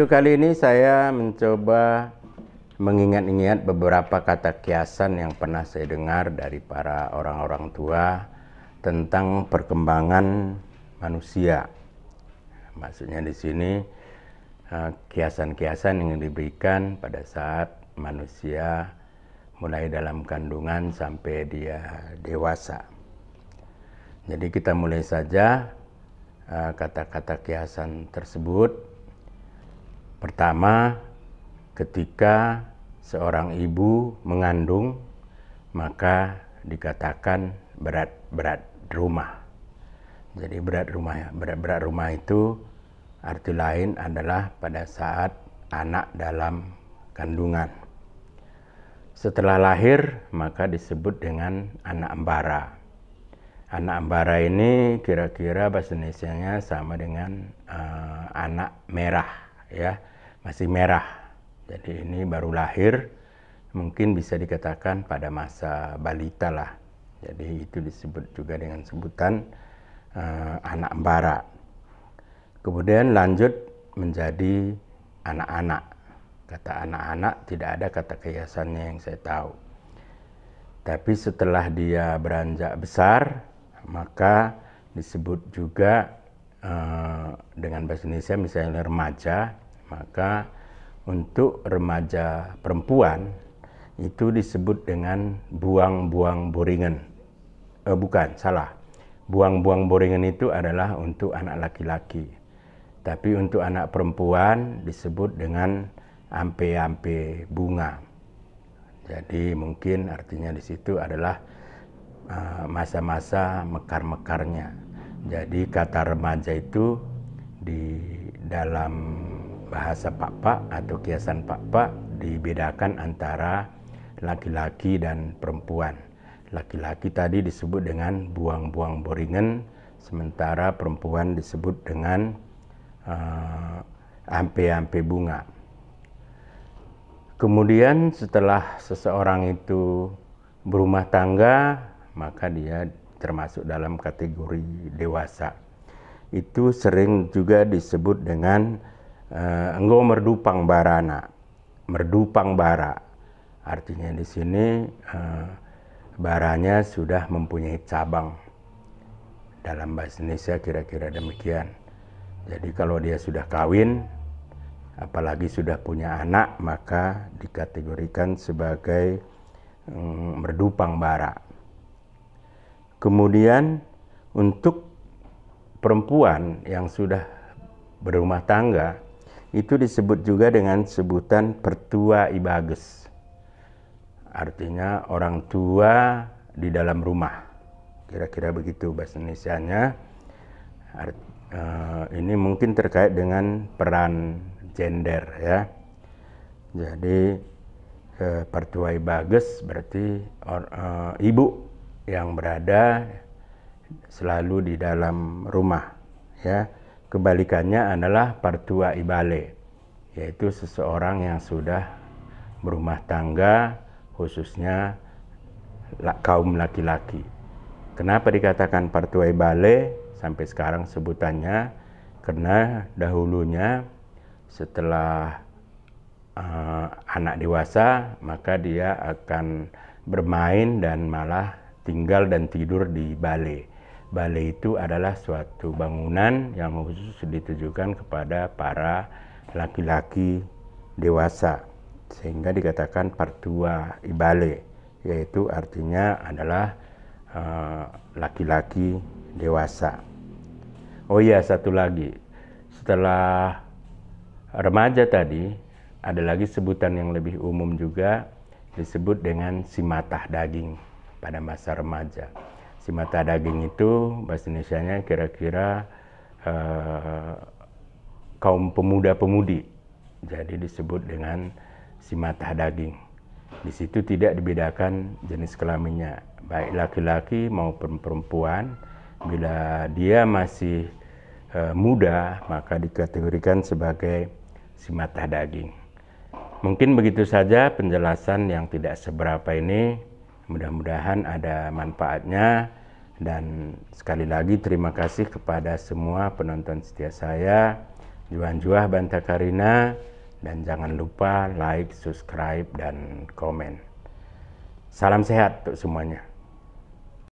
video kali ini saya mencoba mengingat-ingat beberapa kata kiasan yang pernah saya dengar dari para orang-orang tua tentang perkembangan manusia. Maksudnya di sini kiasan-kiasan yang diberikan pada saat manusia mulai dalam kandungan sampai dia dewasa. Jadi kita mulai saja kata-kata kiasan tersebut. Pertama, ketika seorang ibu mengandung, maka dikatakan berat rumah. Jadi berat rumah itu arti lain adalah pada saat anak dalam kandungan. Setelah lahir, maka disebut dengan anak embara. Anak embara ini kira-kira bahasa Indonesianya sama dengan anak merah, ya, masih merah. Jadi ini baru lahir, mungkin bisa dikatakan pada masa balita lah. Jadi itu disebut juga dengan sebutan anak embara. Kemudian lanjut menjadi anak-anak. Kata anak-anak tidak ada kata kiasannya yang saya tahu. Tapi setelah dia beranjak besar, maka disebut juga dengan bahasa Indonesia misalnya remaja. Maka untuk remaja perempuan itu disebut dengan buang-buang boringan. Buang-buang boringan itu adalah untuk anak laki-laki. Tapi untuk anak perempuan disebut dengan ampe-ampe bunga. Jadi mungkin artinya di situ adalah masa-masa mekar-mekarnya. Jadi kata remaja itu di dalam bahasa Pak-Pak atau kiasan Pak-Pak dibedakan antara laki-laki dan perempuan. Laki-laki tadi disebut dengan buang-buang boringan, sementara perempuan disebut dengan ampe-ampe bunga. Kemudian setelah seseorang itu berumah tangga, maka dia termasuk dalam kategori dewasa. Itu sering juga disebut dengan engkau merdupang barana. Merdupang bara. Artinya di sini baranya sudah mempunyai cabang. Dalam bahasa Indonesia kira-kira demikian. Jadi kalau dia sudah kawin, apalagi sudah punya anak, maka dikategorikan sebagai merdupang bara. Kemudian untuk perempuan yang sudah berumah tangga, itu disebut juga dengan sebutan pertua ibages. Artinya orang tua di dalam rumah. Kira-kira begitu bahasa Indonesianya. Ini mungkin terkait dengan peran gender, ya. Jadi pertua ibages berarti ibu yang berada selalu di dalam rumah, ya. Kebalikannya adalah partua ibale, yaitu seseorang yang sudah berumah tangga, khususnya kaum laki-laki. Kenapa dikatakan partua ibale sampai sekarang sebutannya? Karena dahulunya setelah anak dewasa, maka dia akan bermain dan malah tinggal dan tidur di bale. Bale itu adalah suatu bangunan yang khusus ditujukan kepada para laki-laki dewasa, sehingga dikatakan partua ibale, yaitu artinya adalah laki-laki dewasa. Oh iya, satu lagi, setelah remaja tadi ada lagi sebutan yang lebih umum juga, disebut dengan si matah daging pada masa remaja. Si mata daging itu bahasa Indonesianya kira-kira kaum pemuda-pemudi. Jadi disebut dengan si mata daging. Di situ tidak dibedakan jenis kelaminnya, baik laki-laki maupun perempuan. Bila dia masih muda, maka dikategorikan sebagai si mata daging. Mungkin begitu saja penjelasan yang tidak seberapa ini. Mudah-mudahan ada manfaatnya, dan sekali lagi terima kasih kepada semua penonton setia saya. Juan-juah Banta Karina, dan jangan lupa like, subscribe, dan komen. Salam sehat untuk semuanya.